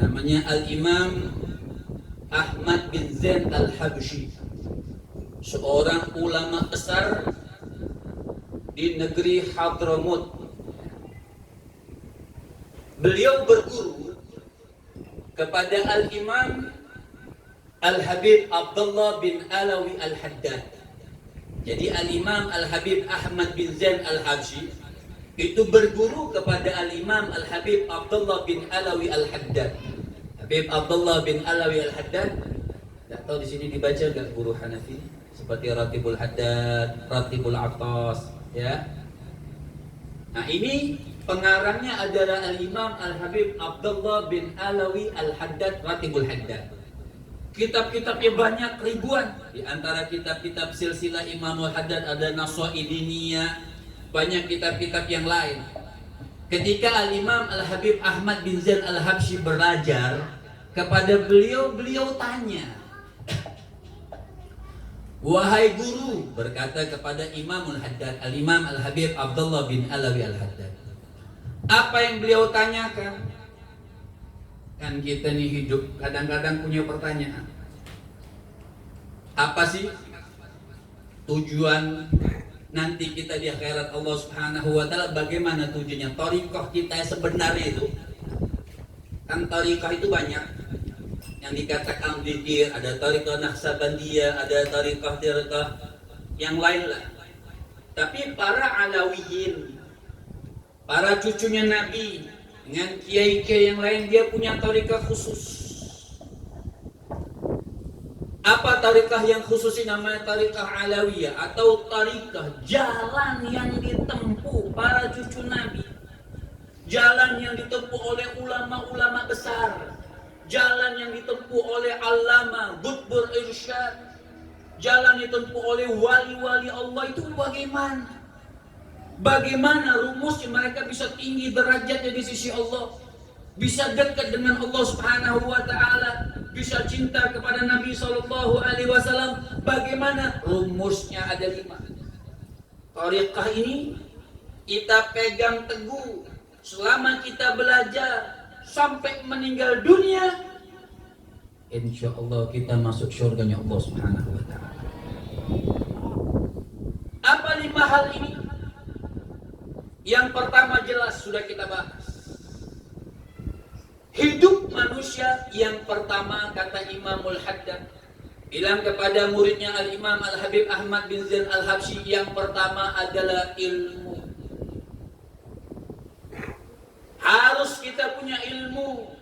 namanya Al-Imam Ahmad bin Zain Al-Habsyi, seorang ulama besar di negeri Hadramut. Beliau berguru kepada Al-Imam Al-Habib Abdullah bin Alawi Al-Haddad. Jadi Al-Imam Al-Habib Ahmad bin Zain Al-Habsyi itu berguru kepada Al-Imam Al-Habib Abdullah bin Alawi Al-Haddad. Habib Abdullah bin Alawi Al-Haddad, tidak tahu di sini dibaca enggak guru Hanafi seperti Ratibul Haddad, Ratibul Atas, ya. Nah, ini pengarangnya adalah Al-Imam Al-Habib Abdullah bin Alawi Al-Haddad, Ratibul Haddad. Kitab-kitabnya banyak, ribuan. Di antara kitab-kitab silsilah Imamul Haddad ada Nasaidiniyah, banyak kitab-kitab yang lain. Ketika Al-Imam Al-Habib Ahmad bin Zain Al-Habsyi belajar kepada beliau, beliau tanya, "Wahai guru," berkata kepada Imamul Haddad, Al-Imam Al-Habib Abdullah bin Alawi Al-Haddad, "apa yang beliau tanyakan?" Kan kita nih hidup kadang-kadang punya pertanyaan. Apa sih tujuan nanti kita di akhirat Allah Subhanahu wa taala? Bagaimana tujuannya? Thariqah kita sebenarnya itu. Kan thariqah itu banyak. Yang dikatakan dzikir, ada thariqah Naqsabandiyah, ada thariqah yang lain lah. Tapi para Alawiyin, para cucunya Nabi dengan kiai-kiai yang lain, dia punya thariqah khusus. Apa thariqah yang khusus ini? Namanya thariqah Alawiyah atau thariqah jalan yang ditempuh para cucu Nabi, jalan yang ditempuh oleh ulama-ulama besar, jalan yang ditempuh oleh Allama Qutbul Irsyad, jalan yang ditempuh oleh wali-wali Allah. Itu bagaimana? Bagaimana rumusnya mereka bisa tinggi derajatnya di sisi Allah, bisa dekat dengan Allah Subhanahu wa taala, bisa cinta kepada Nabi sallallahu alaihi wasallam. Bagaimana? Rumusnya ada 5. Thariqah ini kita pegang teguh selama kita belajar sampai meninggal dunia. Insyaallah kita masuk surganya Allah Subhanahu wa taala. Apa 5 hal ini? Yang pertama jelas sudah kita bahas. Hidup manusia yang pertama, kata Imamul Haddad bilang kepada muridnya Al-Imam Al-Habib Ahmad bin Zain Al-Habsyi, yang pertama adalah ilmu. Harus kita punya ilmu,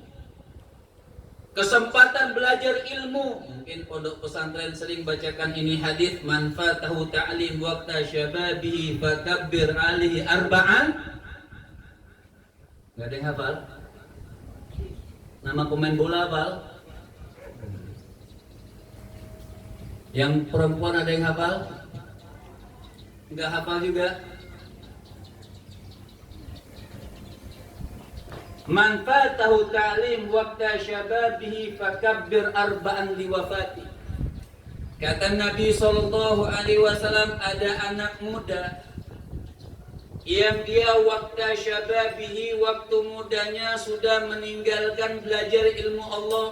kesempatan belajar ilmu. Mungkin pondok pesantren sering bacakan ini hadis, "Man fatahu ta'lim waqta syababihi fakabbir alihi arba'an." Enggak ada yang hafal? Nama pemain bola hafal? Yang perempuan ada yang hafal? Enggak hafal juga? Man fatahu ta'lim waqta syababihi fakabbir arba'an liwafati. Kata Nabi sallallahu alaihi wasallam, ada anak muda yang dia waqta syababihi, waktu mudanya sudah meninggalkan belajar ilmu Allah.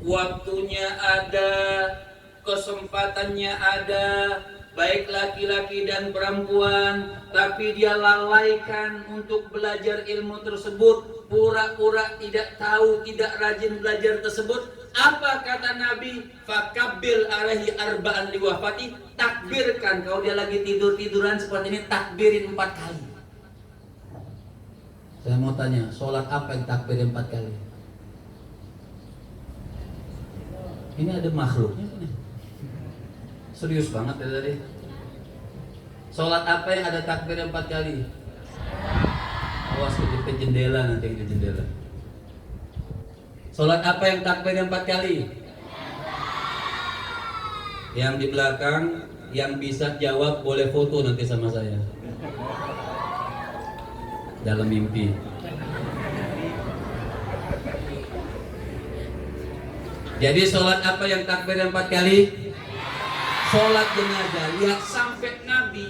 Waktunya ada, kesempatannya ada, baik laki-laki dan perempuan, tapi dia lalaikan untuk belajar ilmu tersebut, pura-pura tidak tahu, tidak rajin belajar tersebut. Apa kata Nabi? Fakabbil alaihi arba'an liwafati. Takbirkan, kalau dia lagi tidur-tiduran seperti ini, takbirin 4 kali. Saya mau tanya, sholat apa yang takbirin 4 kali? Ini ada makhluknya ini. Serius banget ya tadi. Sholat apa yang ada takbir 4 kali? Awas ke jendela nanti, ke jendela. Sholat apa yang takbir 4 kali? Yang di belakang, yang bisa jawab boleh foto nanti sama saya dalam mimpi. Jadi sholat apa yang takbir 4 kali? Sholat jenazah. Lihat sampai Nabi.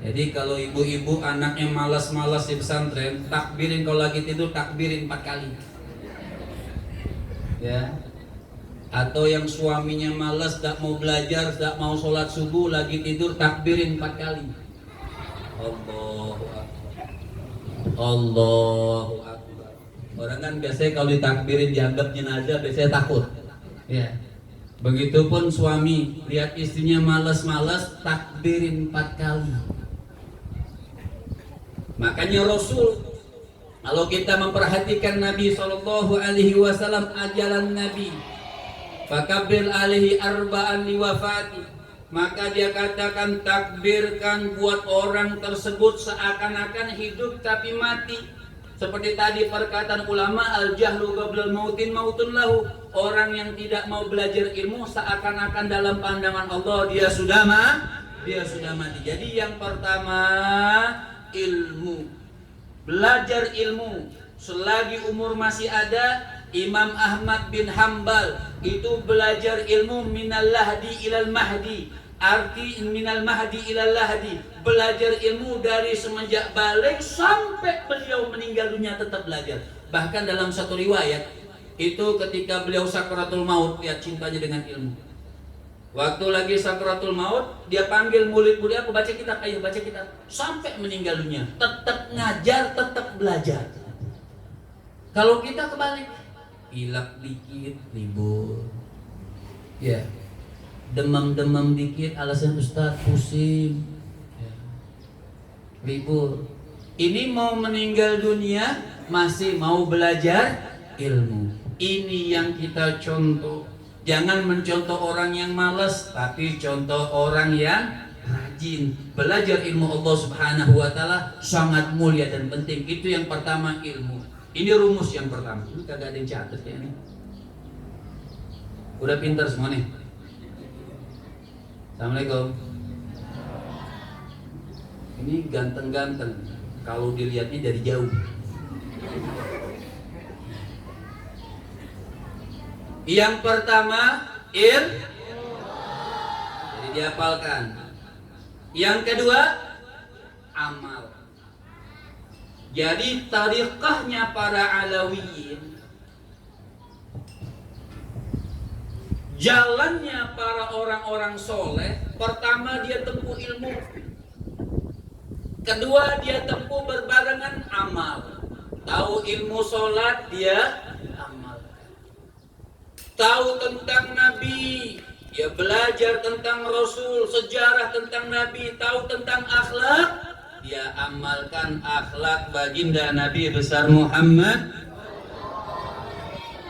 Jadi kalau ibu-ibu anaknya malas-malas di pesantren, takbirin, kalau lagi tidur takbirin 4 kali. ya. Atau yang suaminya malas, tak mau belajar, tak mau sholat subuh, lagi tidur takbirin 4 kali. Allahu Akbar. Allahu Akbar. Orang kan biasanya kalau ditakbirin dianggap jenazah biasanya takut. Ya. Begitupun suami lihat istrinya malas-malas, takbirin 4 kali. Makanya Rasul, kalau kita memperhatikan Nabi SAW, ajaran Nabi, fakabbir alaihi arba'an liwafati, maka dia katakan takbirkan buat orang tersebut seakan-akan hidup tapi mati. Seperti tadi perkataan ulama, al-jahlu qablal mautin mautun lahu. Orang yang tidak mau belajar ilmu seakan-akan dalam pandangan Allah dia sudah mati. Jadi yang pertama ilmu. Belajar ilmu selagi umur masih ada. Imam Ahmad bin Hambal itu belajar ilmu minal lahdi ilal mahdi. Arti minal mahdi ilal lahdi, belajar ilmu dari semenjak balik sampai beliau meninggal dunia tetap belajar. Bahkan dalam satu riwayat itu ketika beliau sakratul maut, lihat cintanya dengan ilmu. Waktu lagi sakratul maut, dia panggil murid-murid, aku baca kitab, ayo baca kitab. Sampai meninggal dunia tetap ngajar, tetap belajar. Kalau kita kebalik, pilek dikit libur, ya. Demam-demam dikit alasan Ustaz pusing, ya. Libur. Ini mau meninggal dunia masih mau belajar ilmu. Ini yang kita contoh. Jangan mencontoh orang yang malas, tapi contoh orang yang rajin. Belajar ilmu Allah Subhanahu wa taala sangat mulia dan penting. Itu yang pertama, ilmu. Ini rumus yang pertama. Ini kagak ada yang catat ya nih. Udah pintar semua nih. Assalamualaikum. Ini ganteng-ganteng kalau dilihatnya dari jauh. Yang pertama jadi dihafalkan. Yang kedua amal. Jadi tariqahnya para Alawiyin, jalannya para orang-orang soleh, pertama dia tempuh ilmu, kedua dia tempuh berbarengan amal. Tahu ilmu sholat dia amal, tahu tentang Nabi dia belajar tentang Rasul, sejarah tentang Nabi, tahu tentang akhlak dia amalkan akhlak baginda Nabi besar Muhammad,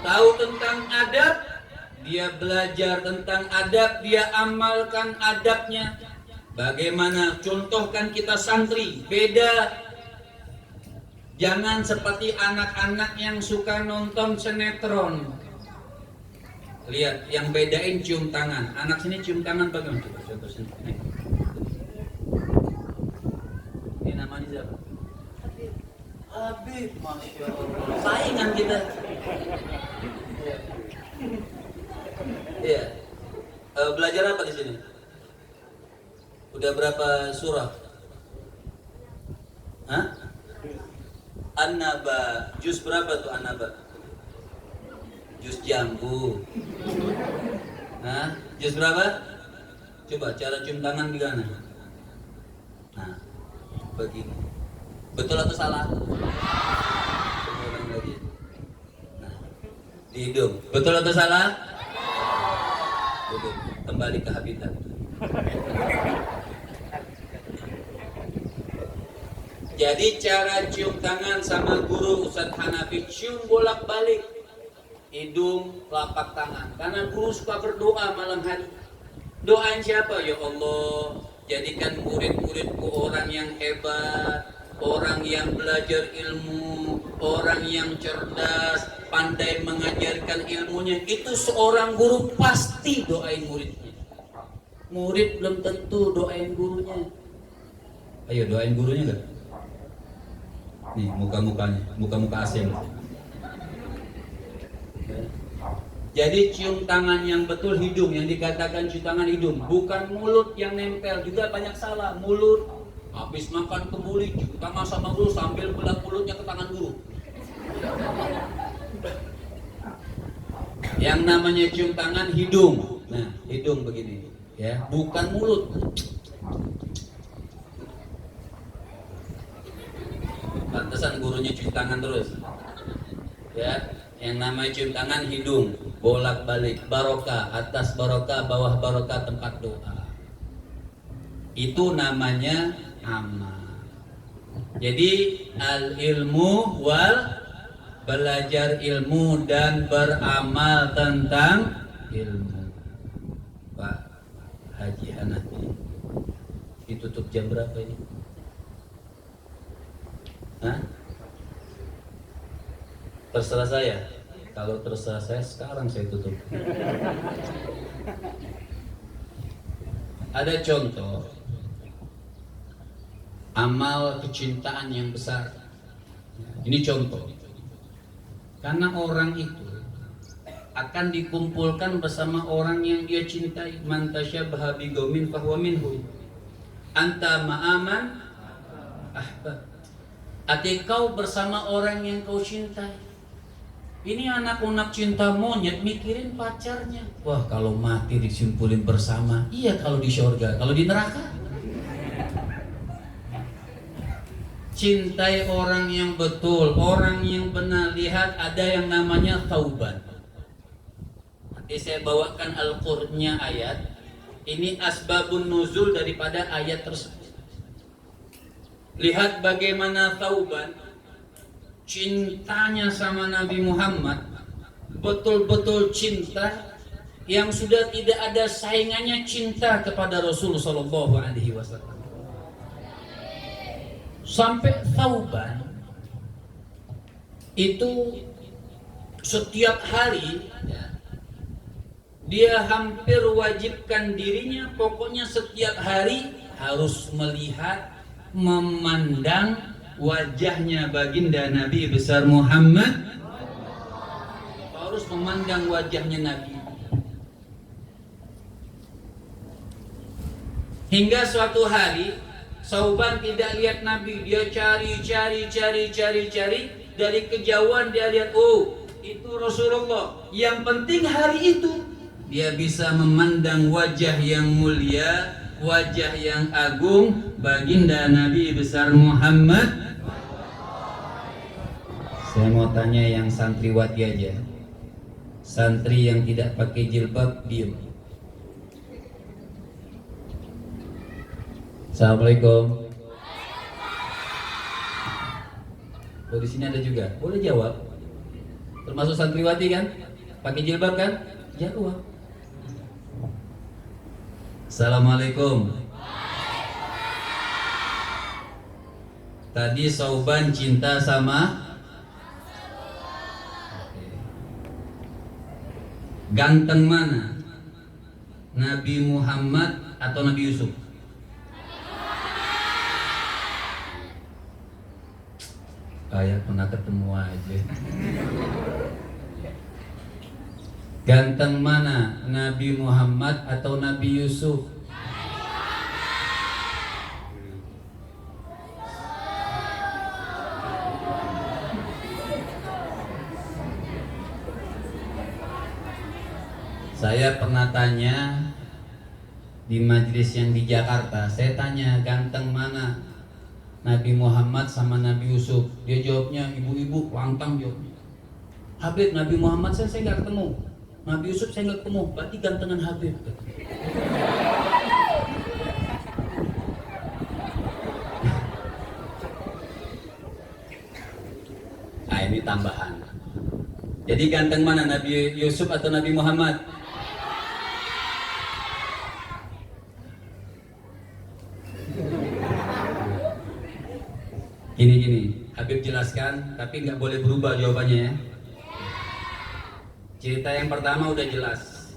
tahu tentang adab dia belajar tentang adab, dia amalkan adabnya. Bagaimana? Contohkan kita santri, beda. Jangan seperti anak-anak yang suka nonton sinetron. Lihat, yang bedain cium tangan. Anak sini cium tangan bagaimana? Coba contoh sini. Ini namanya siapa? Habib, Masya Allah. Saingan kita. Iya. Belajar apa di sini? Udah berapa surah? Hah? An-Naba. Juz berapa tuh An-Naba? Juz jambu. Hah? Juz berapa? Coba cara cium tangan gimana? Nah, begini. Betul atau salah? Lagi. Nah, di hidung. Betul atau salah? Betul. Kembali ke habitat. Jadi cara cium tangan sama guru Ustadz Hanafi, cium bolak-balik hidung, telapak tangan. Karena guru suka berdoa malam hari. Doain siapa? Ya Allah, jadikan murid-muridku orang yang hebat, orang yang belajar ilmu, orang yang cerdas, pandai mengajarkan ilmunya. Itu seorang guru pasti doain muridnya. Murid belum tentu doain gurunya. Ayo doain gurunya enggak? Nih muka-mukanya, muka-muka asing. Jadi cium tangan yang betul hidung, yang dikatakan cium tangan hidung, bukan mulut yang nempel. Juga banyak salah, mulut habis makan kebuli cium tangan sama guru sambil belah mulutnya ke tangan guru. Yang namanya cium tangan hidung. Nah, hidung begini, ya, bukan mulut. Pantesan gurunya cium tangan terus. Ya, yang namanya cium tangan hidung, bolak-balik, barokah, atas barokah, bawah barokah, tempat doa. Itu namanya amal. Jadi al-ilmu wal, belajar ilmu dan beramal tentang ilmu. Pak Haji Hanafi, ditutup jam berapa ini? Hah? Terserah saya. Kalau terserah saya, sekarang saya tutup. Ada contoh amal kecintaan yang besar. Ini contoh. Karena orang itu akan dikumpulkan bersama orang yang dia cintai. Man tasyabaha biqaumin fahuwa minhum. Anta ma'aman ahbab. Arti kau bersama orang yang kau cintai. Ini anak-anak cinta monyet mikirin pacarnya. Wah, kalau mati disimpulin bersama. Iya kalau di surga, kalau di neraka. Cintai orang yang betul, orang yang benar. Lihat ada yang namanya taubat. Nanti saya bawakan Al-Qur'annya ayat. Ini asbabun nuzul daripada ayat tersebut. Lihat bagaimana taubat cintanya sama Nabi Muhammad, betul-betul cinta yang sudah tidak ada saingannya, cinta kepada Rasul sallallahu alaihi wasallam. Sampai taubat itu setiap hari ya, dia hampir wajibkan dirinya, pokoknya setiap hari harus melihat, memandang wajahnya baginda Nabi besar Muhammad. Harus memandang wajahnya Nabi. Hingga suatu hari Sauban tidak lihat Nabi, dia cari dari kejauhan dia lihat, oh itu Rasulullah. Yang penting hari itu dia bisa memandang wajah yang mulia, wajah yang agung, baginda Nabi besar Muhammad. Saya mau tanya yang santriwati aja, santri yang tidak pakai jilbab diam. Assalamualaikum. Oh, di sini ada juga. Boleh jawab. Termasuk santriwati kan? Pakai jilbab kan? Jawab. Assalamualaikum. Tadi Sauban cinta sama ganteng mana? Nabi Muhammad atau Nabi Yusuf? Kayak pernah ketemu aja. Ganteng mana? Nabi Muhammad atau Nabi Yusuf? Saya pernah tanya di majelis yang di Jakarta, saya tanya ganteng mana? Nabi Muhammad sama Nabi Yusuf. Dia jawabnya, ibu-ibu lantang jawabnya. Habib, Nabi Muhammad saya nggak ketemu. Nabi Yusuf saya nggak ketemu. Berarti gantengan Habib. Nah ini tambahan. Jadi ganteng mana? Nabi Yusuf atau Nabi Muhammad? Gini, Habib jelaskan, tapi nggak boleh berubah jawabannya ya. Cerita yang pertama udah jelas.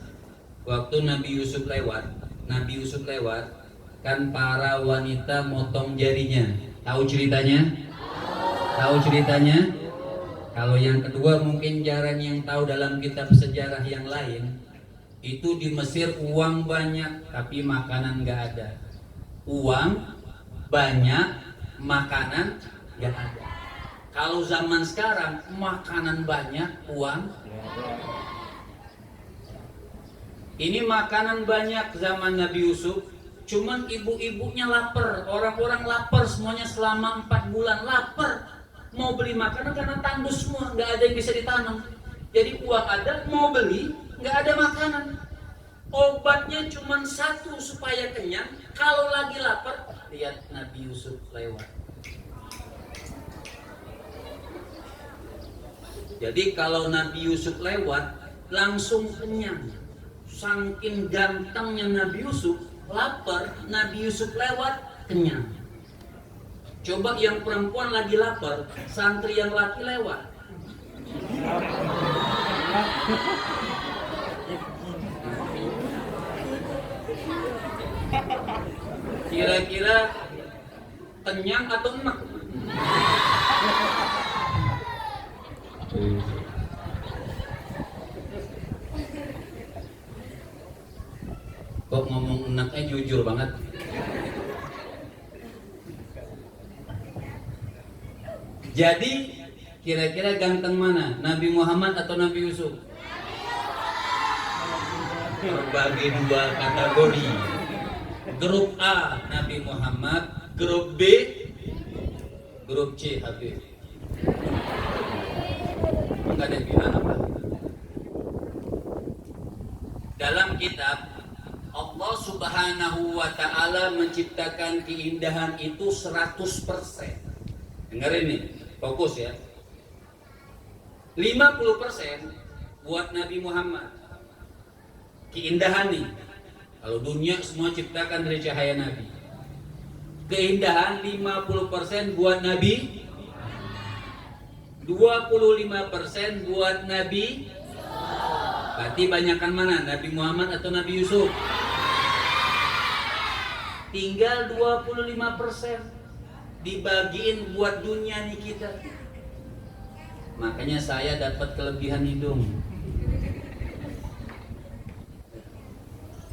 Waktu Nabi Yusuf lewat, kan para wanita motong jarinya. Tahu ceritanya? Tahu ceritanya? Kalau yang kedua mungkin jarang yang tahu dalam kitab sejarah yang lain. Itu di Mesir uang banyak, tapi makanan nggak ada. Uang banyak, makanan nggak ada. Kalau zaman sekarang makanan banyak, uang Ini makanan banyak zaman Nabi Yusuf, cuman ibu-ibunya lapar, orang-orang lapar semuanya selama 4 bulan lapar. Mau beli makanan karena tandus semua, nggak ada yang bisa ditanam. Jadi uang ada, mau beli, nggak ada makanan. Obatnya cuman satu supaya kenyang. Kalau lagi lapar, lihat Nabi Yusuf lewat. Jadi kalau Nabi Yusuf lewat, langsung kenyang. Saking gantengnya Nabi Yusuf, lapar, Nabi Yusuf lewat, kenyang. Coba yang perempuan lagi lapar, santri yang laki lewat. Kira-kira kenyang atau enak? Kok ngomong enaknya jujur banget. Jadi kira-kira ganteng mana? Nabi Muhammad atau Nabi Yusuf? Terbagi 2 kategori. Grup A Nabi Muhammad, grup B, grup C Habib. Enggak ada yang bilang apa? Dalam kitab Allah Subhanahu wa Ta'ala menciptakan keindahan itu 100%. Dengerin nih, fokus ya. 50% buat Nabi Muhammad. Keindahan nih. Kalau dunia semua ciptakan dari cahaya Nabi. Keindahan 50% buat Nabi. 25% buat Nabi. Berarti banyakkan mana? Nabi Muhammad atau Nabi Yusuf? Tinggal 25% dibagiin buat dunia nih kita. Makanya saya dapat kelebihan hidung.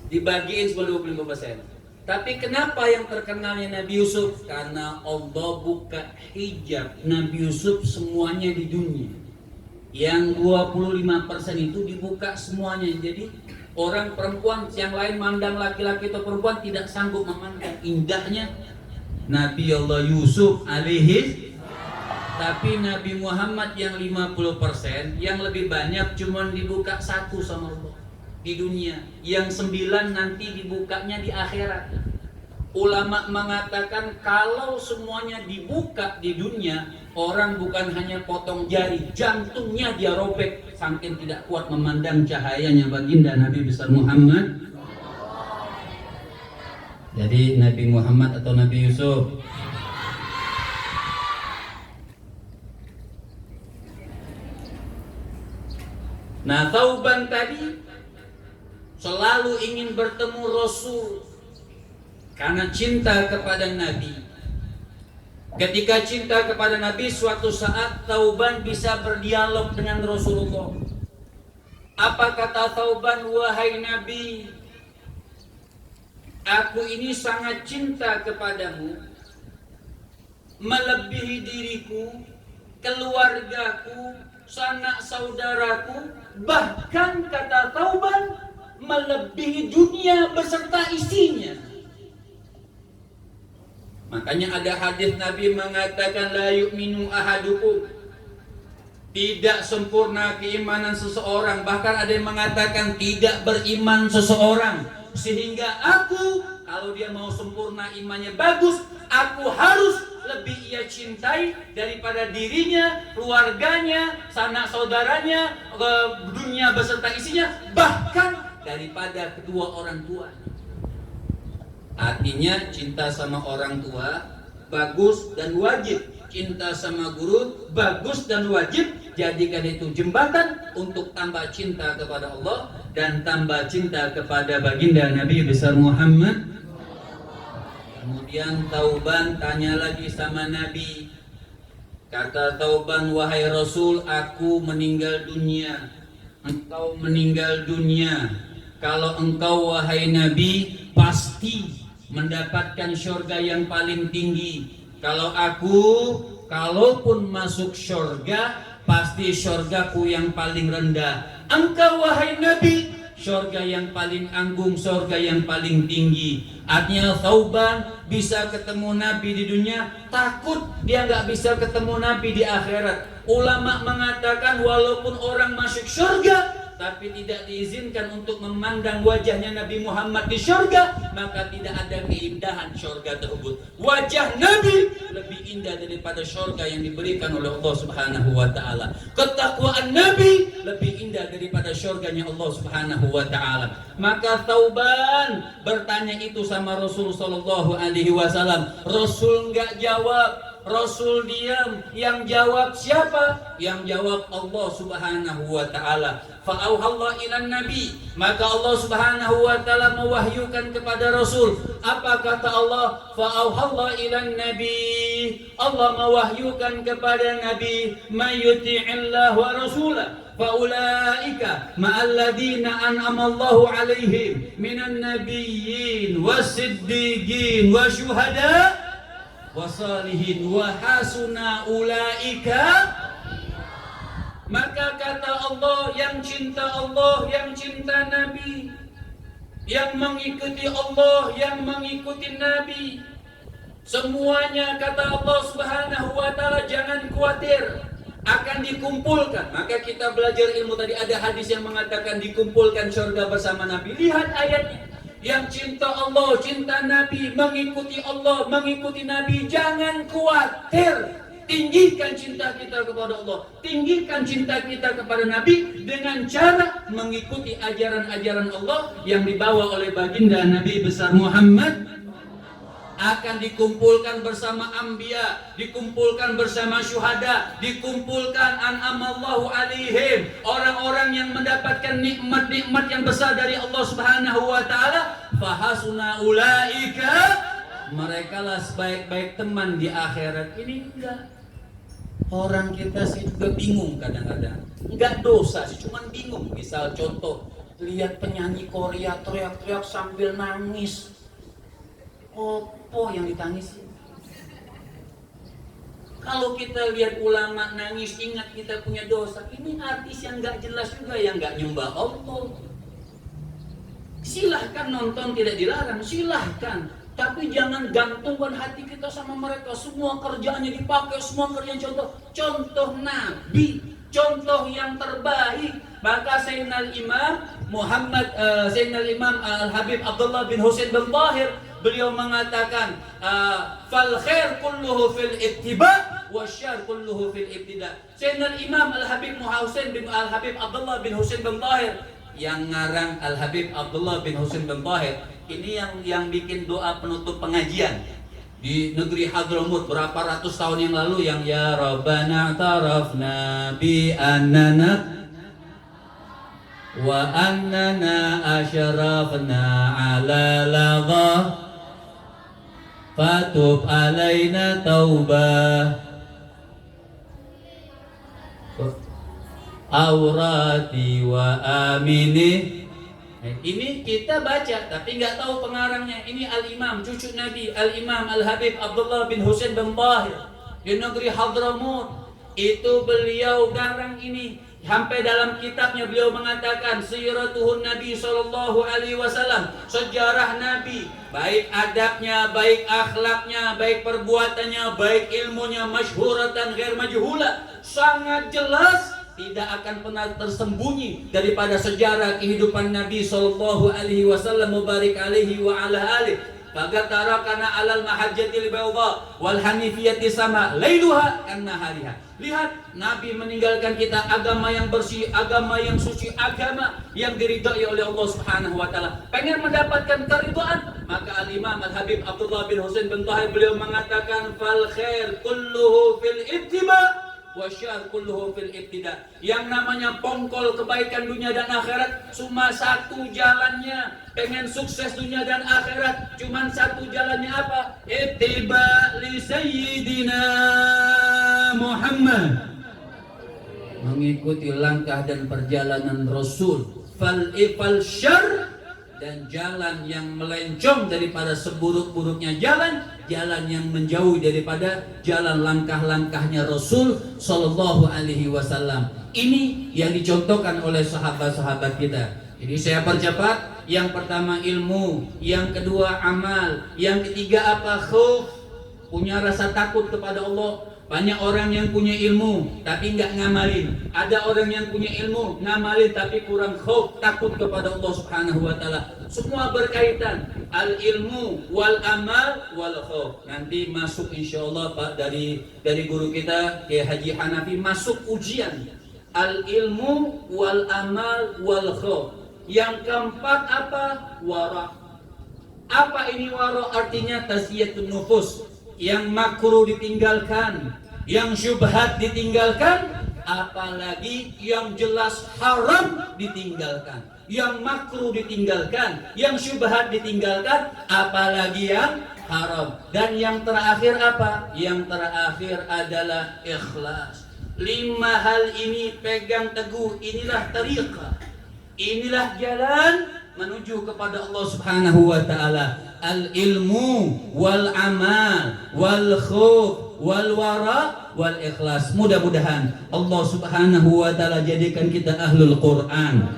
Dibagiin semua 25%. Tapi kenapa yang terkenalnya Nabi Yusuf? Karena Allah buka hijab Nabi Yusuf semuanya di dunia. Yang 25% itu dibuka semuanya. Jadi orang perempuan yang lain mandang laki-laki atau perempuan tidak sanggup memandang indahnya Nabi Allah Yusuf alaihi. Tapi Nabi Muhammad yang 50%, yang lebih banyak cuma dibuka 1 sama Allah di dunia. Yang 9 nanti dibukanya di akhirat. Ulama mengatakan kalau semuanya dibuka di dunia, orang bukan hanya potong jari, jantungnya dia robek saking tidak kuat memandang cahayanya baginda Nabi besar Muhammad. Jadi Nabi Muhammad atau Nabi Yusuf? Nah, Thauban tadi selalu ingin bertemu Rasul karena cinta kepada Nabi. Ketika cinta kepada Nabi, suatu saat Thauban bisa berdialog dengan Rasulullah. Apa kata Thauban? Wahai Nabi, aku ini sangat cinta kepadamu, melebihi diriku, keluargaku, sanak saudaraku, bahkan kata Thauban melebihi dunia beserta isinya. Makanya ada hadis Nabi mengatakan la yu'minu ahadukum, tidak sempurna keimanan seseorang. Bahkan ada yang mengatakan tidak beriman seseorang. Sehingga aku, kalau dia mau sempurna imannya bagus, aku harus lebih ia cintai daripada dirinya, keluarganya, sanak saudaranya, dunia beserta isinya, bahkan daripada kedua orang tua. Artinya cinta sama orang tua bagus dan wajib, cinta sama guru bagus dan wajib. Jadikan itu jembatan untuk tambah cinta kepada Allah dan tambah cinta kepada baginda Nabi besar Muhammad. Kemudian Thauban tanya lagi sama Nabi. Kata Thauban, wahai Rasul, aku meninggal dunia, engkau meninggal dunia. Kalau engkau wahai Nabi pasti mendapatkan syurga yang paling tinggi. Kalau aku, kalaupun masuk syurga, pasti syurgaku yang paling rendah. Engkau wahai Nabi surga yang paling agung, surga yang paling tinggi. Artinya Thauban bisa ketemu Nabi di dunia, takut dia nggak bisa ketemu Nabi di akhirat. Ulama mengatakan walaupun orang masuk surga tapi tidak diizinkan untuk memandang wajahnya Nabi Muhammad di surga, maka tidak ada keindahan surga tersebut. Wajah Nabi lebih indah daripada surga yang diberikan oleh Allah Subhanahu wa taala. Ketakwaan Nabi lebih indah daripada surganya Allah Subhanahu wa taala. Maka Thauban bertanya itu sama Rasul sallallahu alaihi wasallam. Rasul enggak jawab, Rasul diam. Yang jawab siapa? Yang jawab Allah Subhanahu wa taala. Fa'auhallah ilan nabi, maka Allah Subhanahu wa taala mewahyukan kepada Rasul. Apa kata Allah? Fa'auhallah ilan nabi, Allah mewahyukan kepada Nabi, mayyuti'illah wa rasulah faulaika ma'alladina an'amallahu alaihim minan nabiyyin wasiddiqin wasyuhada wasalihin wa hasuna ulaika. Maka kata Allah, yang cinta Allah, yang cinta Nabi, yang mengikuti Allah, yang mengikuti Nabi, semuanya kata Allah Subhanahu wa taala jangan khawatir, akan dikumpulkan. Maka kita belajar ilmu tadi, ada hadis yang mengatakan dikumpulkan surga bersama Nabi. Lihat ayatnya. Yang cinta Allah, cinta Nabi, mengikuti Allah, mengikuti Nabi, jangan khawatir. Tinggikan cinta kita kepada Allah, tinggikan cinta kita kepada Nabi dengan cara mengikuti ajaran-ajaran Allah yang dibawa oleh baginda Nabi besar Muhammad. Akan dikumpulkan bersama anbiya, dikumpulkan bersama syuhada, dikumpulkan an'amallahu alaihim, orang-orang yang mendapatkan nikmat-nikmat yang besar dari Allah Subhanahu wa taala. Fahasuna ulaika, merekalah sebaik-baik teman di akhirat. Ini enggak. Orang kita sih juga bingung kadang-kadang. Enggak dosa sih, cuman bingung. Misal contoh, lihat penyanyi Korea teriak-teriak sambil nangis. Apa yang ditangis? Kalau kita lihat ulama nangis, ingat kita punya dosa. Ini artis yang enggak jelas juga, yang enggak nyembah Allah. Silahkan nonton, tidak dilarang, silahkan. Tapi jangan gantungkan hati kita sama mereka. Semua kerjaannya dipakai, semua kerjaan contoh Nabi, contoh yang terbaik. Maka Sayyidina Imam Muhammad, Sayyidina Imam Al-Habib Abdullah bin Husain bin Tahir, beliau mengatakan, fal khair kulluhu fil ittiba' wasyarr kulluhu fil ibtida'. Sayyidina Imam Al-Habib Husain bin Al-Habib Abdullah bin Husain bin Tahir, yang ngarang Al-Habib Abdullah bin Husain bin Tahir, ini yang bikin doa penutup pengajian di negeri Hadramut berapa ratus tahun yang lalu, yang ya Rabbana tarafna bi annana wa annana asyrafna ala lagha fatub alaina taubah aurati wa amini. Ini kita baca tapi nggak tahu pengarangnya. Ini Al-Imam, cucu Nabi, Al-Imam Al-Habib Abdullah bin Husain bin Tahir di negeri Hadramut. Itu beliau garang ini. Sampai dalam kitabnya beliau mengatakan siratuhun Nabi sallallahu alaihi wasallam, sejarah Nabi, baik adabnya, baik akhlaknya, baik perbuatannya, baik ilmunya, masyhuratan ghair majhula, sangat jelas, tidak akan pernah tersembunyi daripada sejarah kehidupan Nabi sallallahu alaihi wasallam mubarik alaihi wa ala alihi. Maka tarakana alal mahajjatil bayda wal hanifiyati sama lailuha kannahariha. Lihat, Nabi meninggalkan kita agama yang bersih, agama yang suci, agama yang diridhai oleh Allah Subhanahu wa taala. Pengen mendapatkan keridhaan, maka Al-Imam Al-Habib Abdullah bin Husain bin Tahir beliau mengatakan fal khair kulluhu fil ittiba' wasyarr kulluhu fil ibtida. Yang namanya pongkol kebaikan dunia dan akhirat cuma satu jalannya. Pengen sukses dunia dan akhirat cuma satu jalannya, apa? Ittiba li sayyidina Muhammad, mengikuti langkah dan perjalanan Rasul. Fal syarr, dan jalan yang melencong daripada seburuk-buruknya jalan, jalan yang menjauh daripada jalan langkah-langkahnya Rasul sallallahu alaihi wasallam. Ini yang dicontohkan oleh sahabat-sahabat kita. Jadi saya percepat. Yang pertama ilmu, yang kedua amal, yang ketiga apa? Khauf, punya rasa takut kepada Allah. Banyak orang yang punya ilmu tapi nggak ngamalin. Ada orang yang punya ilmu ngamalin tapi kurang khauf, takut kepada Allah Subhanahu wa taala. Semua berkaitan. Al ilmu wal amal wal khauf. Nanti masuk insyaallah Pak dari guru kita Kiai Haji Hanafi, masuk ujian. Al ilmu wal amal wal khauf. Yang keempat apa? Wara. Apa ini wara? Artinya tazkiyatun nufus. Yang makruh ditinggalkan, yang syubhat ditinggalkan, apalagi yang jelas haram ditinggalkan, yang makruh ditinggalkan, yang syubhat ditinggalkan, apalagi yang haram. Dan yang terakhir apa? Yang terakhir adalah ikhlas. 5 hal ini pegang teguh. Inilah tariqah, inilah jalan menuju kepada Allah Subhanahu wa taala. Al ilmu wal amal wal khauf wal wara wal ikhlas. Mudah-mudahan Allah Subhanahu wa taala jadikan kita ahlul Quran.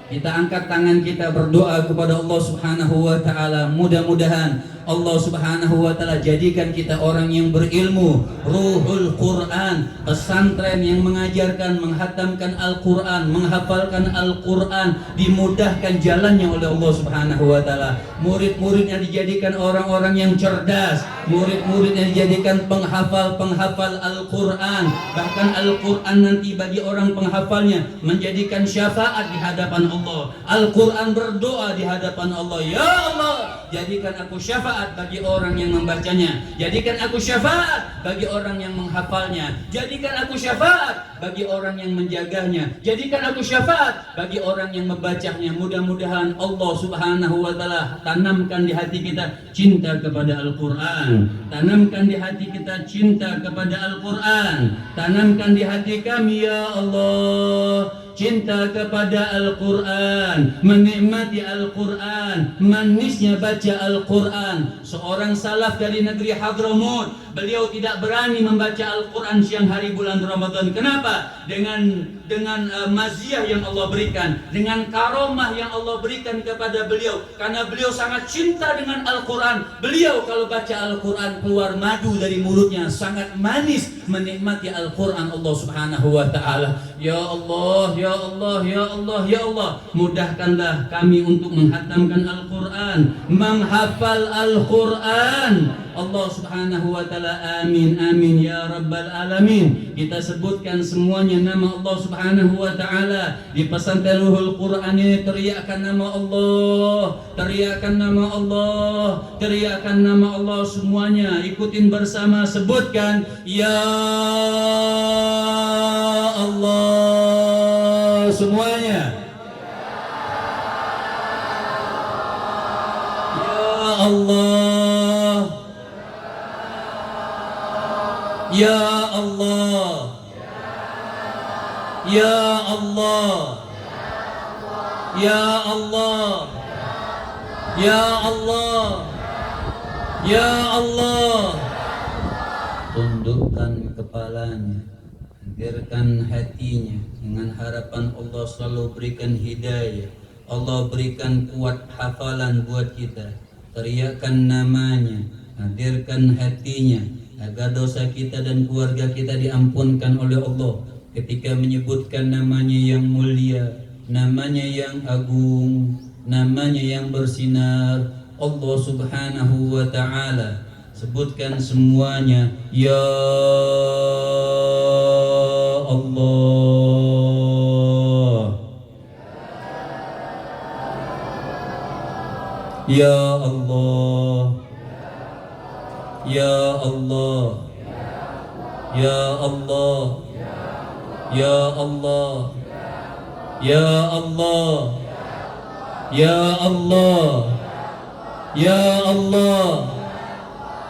Kita angkat tangan kita berdoa kepada Allah Subhanahu wa taala. Mudah-mudahan Allah Subhanahu wa taala jadikan kita orang yang berilmu, ruhul Quran, pesantren yang mengajarkan, menghatamkan Al-Quran, menghafalkan Al-Quran, dimudahkan jalannya oleh Allah Subhanahu wa taala. Murid-muridnya dijadikan orang-orang yang cerdas, murid-muridnya dijadikan penghafal Al-Quran. Bahkan Al-Quran nanti bagi orang penghafalnya menjadikan syafaat di hadapan Allah. Al-Quran berdoa di hadapan Allah, ya Allah, jadikan aku syafaat bagi orang yang membacanya, jadikan aku syafaat bagi orang yang menghafalnya, jadikan aku syafaat bagi orang yang menjaganya, jadikan aku syafaat bagi orang yang membacanya. Mudah-mudahan Allah Subhanahu wa taala tanamkan di hati kita cinta kepada Al-Quran, tanamkan di hati kita cinta kepada Al-Quran, tanamkan di hati kami ya Allah cinta kepada Al-Quran, menikmati Al-Quran, manisnya baca Al-Quran. Seorang salaf dari negeri Hadramut, beliau tidak berani membaca Al-Quran siang hari bulan Ramadan. Kenapa? Dengan maziah yang Allah berikan, dengan karomah yang Allah berikan kepada beliau, karena beliau sangat cinta dengan Al-Quran. Beliau kalau baca Al-Quran keluar madu dari mulutnya, sangat manis menikmati Al-Quran Allah Subhanahu wa taala. Ya Allah, ya Allah, ya Allah, ya Allah, mudahkanlah kami untuk menghatamkan Al-Quran, menghafal Al-Quran. Allah Subhanahu wa taala, amin amin ya rabbal alamin. Kita sebutkan semuanya nama Allah Subhanahu wa taala di pesantren Ruhul Quran ini. Teriakkan nama Allah, teriakkan nama Allah, teriakkan nama Allah semuanya. Ikutin bersama, sebutkan ya Allah semuanya. Ya Allah, ya Allah, ya Allah, ya Allah, ya Allah, ya Allah. Tundukkan kepalanya, hadirkan hatinya dengan harapan Allah selalu berikan hidayah. Allah berikan kuat hafalan buat kita. Teriakkan namanya, hadirkan hatinya agar dosa kita dan keluarga kita diampunkan oleh Allah. Ketika menyebutkan namanya yang mulia, namanya yang agung, namanya yang bersinar, Allah Subhanahu wa ta'ala. Sebutkan semuanya, ya Allah, ya Allah, ya Allah, ya Allah, ya Allah, ya Allah, ya Allah, ya Allah,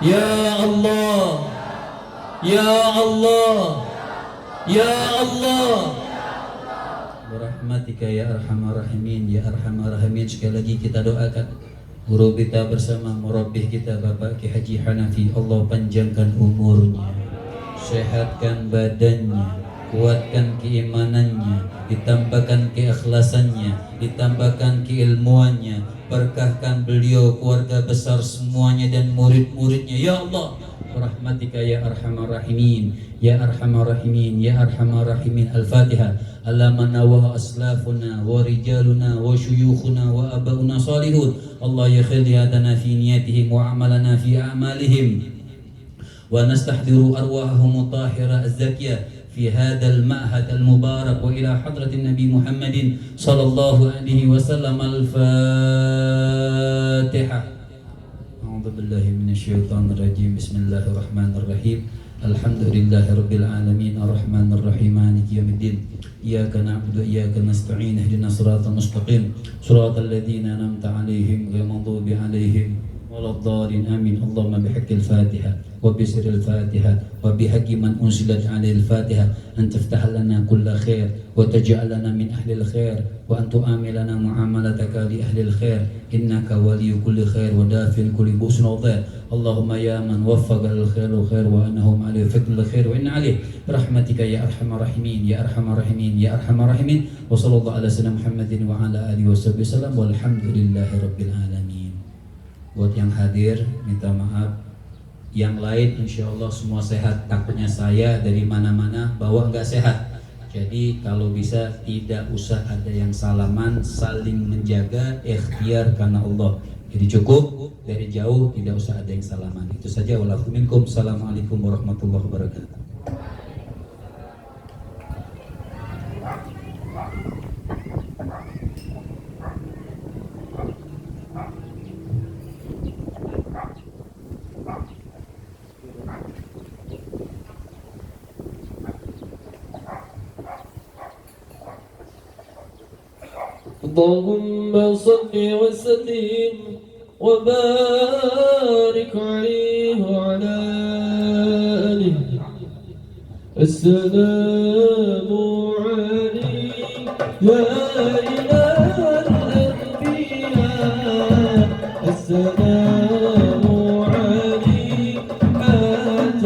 ya Allah, ya Allah, ya Allah. Berahmatika ya arhamar rahimin, ya arhamar rahimin. Sekali lagi kita doakan guru kita bersama murabbih kita Bapak Ki Haji Hanafi, Allah panjangkan umurnya, sehatkan badannya, kuatkan keimanannya, ditambahkan keikhlasannya, ditambahkan keilmuannya, berkahkan beliau, keluarga besar semuanya dan murid-muridnya ya Allah, rahmatika ya arhamar rahimin, ya arhamar rahimin, ya arhamar rahimin. Al-Fatihah. Alamana wa aslafuna wa rijaluna wa syuyukhuna wa abauna salihun. Allah yakhil yadana fi niyatihim wa amalana fi a'malihim wa nastahdiru arwahahum tahira az-zakiyah في هذا المعهد المبارك وإلى حضرة النبي محمد صلى الله عليه وسلم. الفاتحة. أعوذ بالله من الشيطان الرجيم. بسم الله الرحمن الرحيم. الحمد لله رب العالمين الرحمن الرحيم مالك يوم الدين. إياك نعبد وإياك نستعين اهدنا الصراط المستقيم صراط الذين أنعمت عليهم غير المغضوب عليهم ولا الضالين آمين. اللهم بحق الفاتحة وبسر الفاتحة وبحق من أنزلت عليه الفاتحة أن تفتح لنا كل خير وتجعل لنا من أهل الخير وأن تؤاملنا معاملتك لأهل الخير إنك ولي كل خير ودافع كل بؤس وضيع. اللهم يا من وفق الخير الخير وأنهم عليه فكر الخير وإن عليه برحمتك يا أرحم الراحمين يا أرحم الراحمين يا أرحم الراحمين. وصلى الله على سيدنا محمد وعلى آله وصحبه وسلم والحمد لله رب العالمين. Buat yang hadir minta maaf, yang lain insya Allah semua sehat. Takutnya saya dari mana-mana bawa nggak sehat. Jadi kalau bisa tidak usah ada yang salaman, saling menjaga, ikhtiar karena Allah. Jadi cukup dari jauh, tidak usah ada yang salaman. Itu saja. Walafu minkum. Assalamualaikum warahmatullahi wabarakatuh. اللهم صل وسلم وبارك عليه وعلى آله. السلام عليك يا إله الأنبياء. السلام عليك أنت